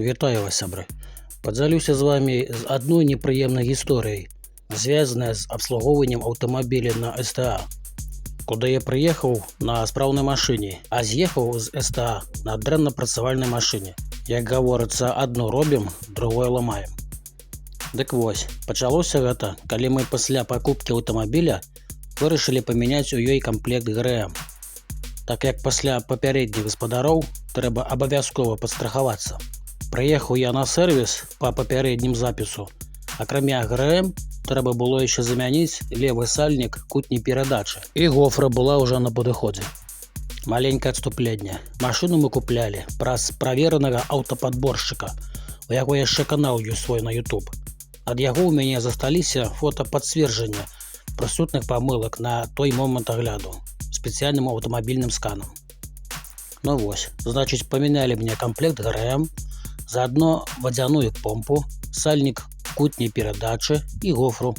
Вітаю вас, сябры. Подзялюся з вами з одной неприемной историей, связанной с обслуговыванием автомобиля на СТА, куда я приехал на справной машине, а съехал з СТА на дрэнна-працавальнай машине. Як гаворыцца, одно робім, другое ламаем. Дык вось, пачалося гэта, калі мы пасля пакупкі аўтамабіля вырашылі памяняць у ёй камплект ГРМ. Так як пасля папярэдніх гаспадароў трэба абавязкова падстрахавацца. Прыехаў я на сервіс па папярэднім запісу. Акрамя ГРМ трэба было яшчэ замяніць левы сальнік кутні перадачы. І гофра была ўжо на падыходзе. Маленькае адступленне. Машыну мы куплялі праз праверанага аўтападборшчыка, у яго яшчэ канал ёсць свой на YouTube. Ад яго ў мяне засталіся фотапацверджання прысутных памылак на той момант агляду спецыяльным аўтамабільным сканам. Ну вось, значыць, памянялі мне комплект ГРМ, заодно вадзяную помпу, сальнік кутні перадачы і гофру.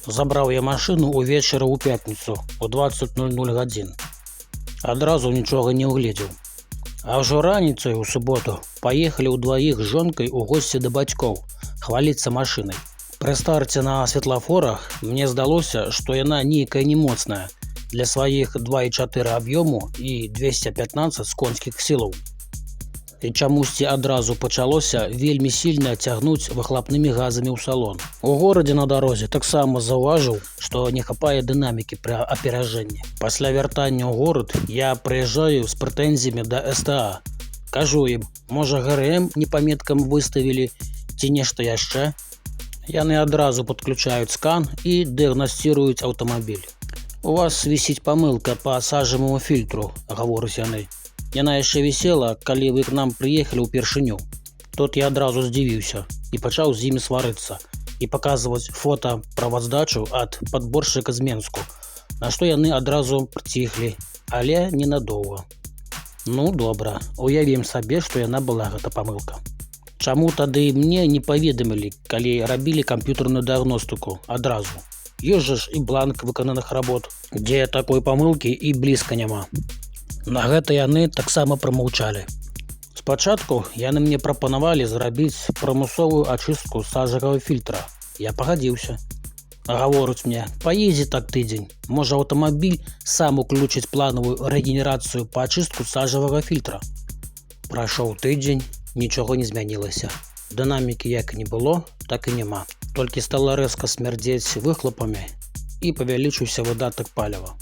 Забраў я машыну увечары ў пятніцу у 20:00 гадзін. Адразу нічога не угледзеў. А ўжо раніцай у суботу паехалі ўдваіх з жонкай у госці да бацькоў хваліцца машынай. Пры старце на светлафорах мне здалося, што яна нейкая немоцная для сваіх 2,4 аб'ёму і 215 конскіх сілаў. І чамусьці адразу пачалося вельмі сильна цягнуць выхлапнымі газамі ў салон. У горадзе на дарозе таксама заўважыў, што не хапае дынамікі пры аперажэнні. Пасля вяртання ў горад я прыязджаю з прэтэнзіямі да СТА. Кажу ім, можа ГРМ не па меткам выставілі ці нешта яшчэ. Яны адразу падключаюць скан і дыягнасціруюць аўтамабіль. У вас вісіць памылка па сажаваму фільтру, гавораць яны. Яна яшчэ вісела, калі вы к нам прыехалі ўпершыню. Тут я адразу здзівіўся і пачаў з імі сварыцца і паказваць фота праваздачу ад падборшчыка з Менску, на што яны адразу прыціхлі, але ненадоўга. Ну, добра, уявім сабе, што яна была гэта памылка. Чаму тады мне не паведамілі, калі рабілі камп'ютарную дыягностыку адразу? Ёсць жа ж і бланк выкананых работ, дзе такой памылкі і блізка няма. На гэта яны таксама прамаўчалі. Спачатку яны мне прапанавалі зрабіць прымусовую ачыстку сажавага фільтра. Я пагадзіўся. Гавораць мне, паездзі так тыдзень, можа аўтамабіль сам уключыць планавую рэгенерацыю па ачыстку сажавага фільтра. Прайшоў тыдзень, нічога не змянілася. Дынамікі як не было, так і няма. Толькі стала рэзка смярдзець выхлопамі і павялічыўся выдатак паліва.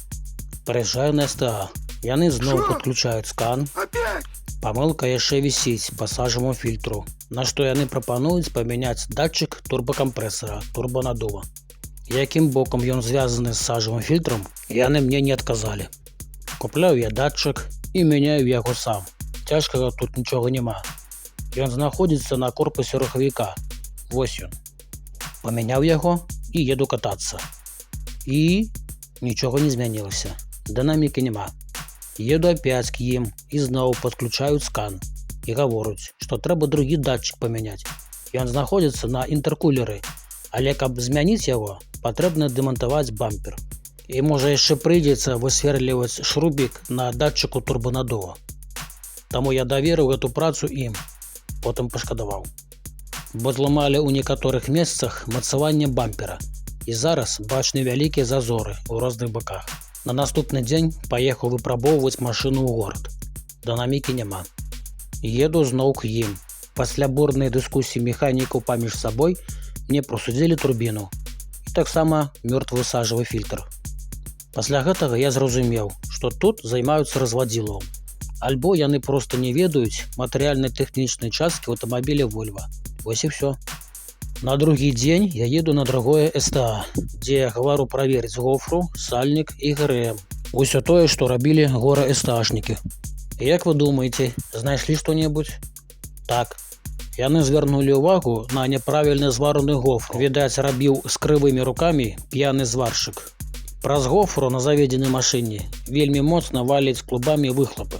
Прыязджаю на СТА. Яны зноў падключаюць скан. Памылка яшчэ вісіць па сажаваму фільтру, на што яны прапануюць памяняць датчык турбакампрэсара, турбанадува. Якім бокам ён звязаны з сажавым фільтрам, яны мне не адказалі. Купляю я датчык і мяняю яго сам. Цяжкага тут нічога няма. Ён знаходзіцца на корпусе рухавіка. Вось ён. Памяняў яго і еду катацца. І нічога не змянілася. Дынамікі няма. Еду опять к ім і зноў падключаюць скан і гавораць, што трэба другі датчык памяняць. Ён знаходзіцца на інтэркулеры, але каб змяніць яго, патрэбна дэмантаваць бампер. І можа яшчэ прыйдзецца высверліваць шрубік на датчыку турбанадува. Таму я даверыў гэту працу ім, потым пашкадаваў. Бо зламалі ў некаторых месцах мацаванне бампера і зараз бачны вялікія зазоры ў розных баках. На наступны дзень паехаў выпрабоўваць машыну ў горад. Дынамікі няма. Еду зноў к ім. Пасля бурнай дыскусіі механікаў паміж сабой мне прасудзілі турбіну і таксама мёртвы сажавы фільтр. Пасля гэтага я зразумеў, што тут займаюцца развадзілавым. Альбо яны проста не ведаюць матэрыяльнай тэхнічнай часткі аўтамабіля Volvo. Вось і ўсё. На другі дзень я еду на другое СТА, дзе гавару праверыць гофру, сальнік і ГРМ. Усё тое, што рабілі гора СТАшнікі. Як вы думаеце, знайшлі што-небудзь? Так. Яны звярнулі ўвагу на няправільна звараны гофру. Відаць, рабіў з крывымі рукамі п'яны зваршчык. Праз гофру на заведзенай машыне вельмі моцна валіць клубамі выхлопы.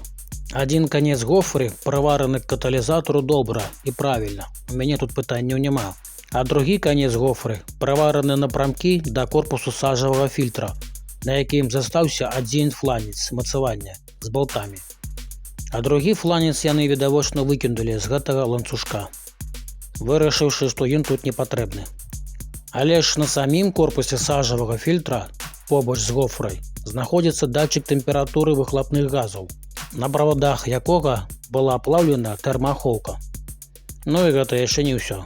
Адзін канец гофры прывараны к каталізатару добра і правільна. У мяне тут пытанняў няма. А другі канец гофры прывараны напрамкі да корпусу сажавага фільтра, на якім застаўся адзін фланец мацавання з болтамі. А другі фланец яны відавочна выкінулі з гэтага ланцужка, вырашыўшы, што ён тут не патрэбны. Але ж на самім корпусе сажавага фільтра побач з гофрай знаходзіцца датчык тэмпературы выхлапных газаў, на правадах якога была аплаўлена тэрмаахоўка. Ну і гэта яшчэ не ўсё.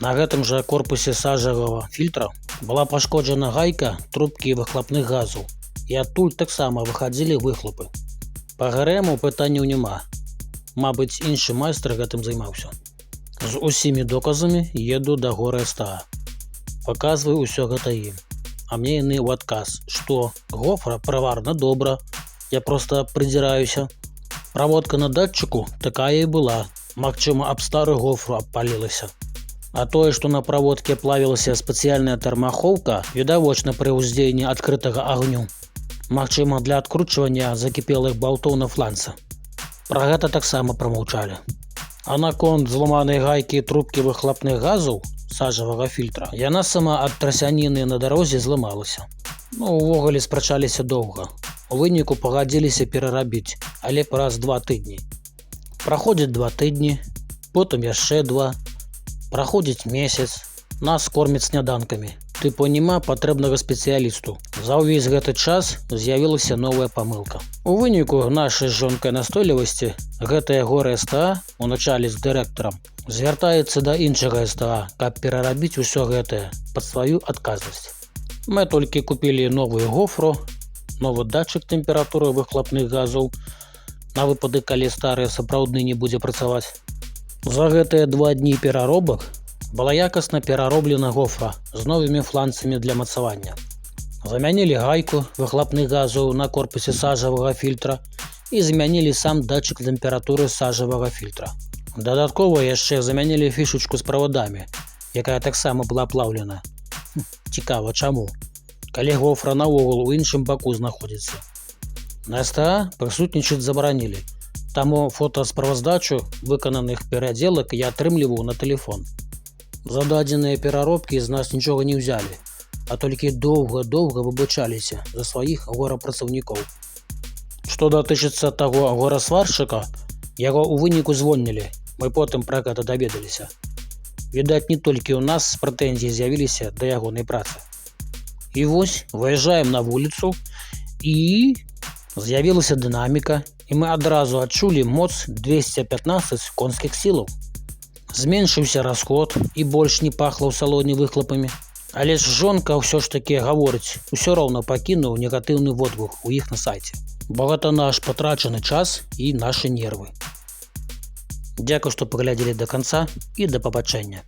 На гэтым жа корпусе сажавага фільтра была пашкоджана гайка трубкі выхлапных газаў, і адтуль таксама выхадзілі выхлопы. Па гарэму пытанняў няма. Мабыць, іншы майстар гэтым займаўся. З усімі доказамі еду да гора СТА. Паказваю ўсё гэта ім. А мне яны ў адказ, што гофра праварна добра, я проста прыдзіраюся. Праводка на датчыку такая і была, магчыма, аб старую гофру абпалілася. А тое, што на праводке плавілася спецыяльная тэрмаахоўка, відавочна пры ўздзеянні адкрытага агню. Магчыма, для адкручвання закіпелых балтоў на фланца. Пра гэта таксама прамаўчалі. А наконт зламанай гайкі трубкі выхлапных газаў сажавага фільтра, яна сама ад трасяніны на дарозе зламалася. Ну, увогуле спрачаліся доўга. У выніку пагадзіліся перарабіць, але праз 2 тыдні. Праходзіць 2 тыдні, потым яшчэ 2, праходзіць месяц, нас кормяць сняданкамі. Тыпу няма патрэбнага спецыялісту. За ўвесь гэты час з'явілася новая памылка. У выніку нашай з жонкай настойлівасці гэтае гора СТА у начале з дырэктарам звяртаецца да іншага СТА, каб перарабіць усё гэтае пад сваю адказнасць. Мы толькі купілі новую гофру, новы датчык тэмпературы выхлапных газаў на выпадак, калі стары сапраўдны не будзе працаваць. За гэтыя 2 дні пераробак была якасна перароблена гофра з новымі фланцамі для мацавання. Замянілі гайку выхлапных газаў на корпусе сажавага фільтра і замянілі сам датчык тэмпературы сажавага фільтра. Дадаткова яшчэ замянілі фішачку з правадамі, якая таксама была плаўлена. Цікава, чаму? Калі гофра наогул у іншым баку знаходзіцца. На СТА прысутнічаць забаранілі, таму фотасправаздачу выкананых перадзелак я атрымліваў на тэлефон. За дадзеныя пераробкі з нас нічога не ўзялі, а толькі доўга выбачаліся за сваіх горапрацаўнікоў. Што датычыцца таго горасваршчыка, яго ў выніку звольнілі, мы потым пра гэта даведаліся. Відаць, не толькі ў нас прэтэнзіі з'явіліся да ягонай працы. І вось, выязджаем на вуліцу, і з'явілася дынаміка, і мы адразу адчулі моц 215 конскіх сілаў. Зменшыўся расход і больш не пахла ў салоне выхлопамі. Але ж жонка ўсё ж такі гаворыць, усё роўна пакінуў негатыўны водгук у іх на сайце. Бо гэта наш патрачаны час і нашы нервы. Дзякуй, што паглядзелі да канца і да пабачэння.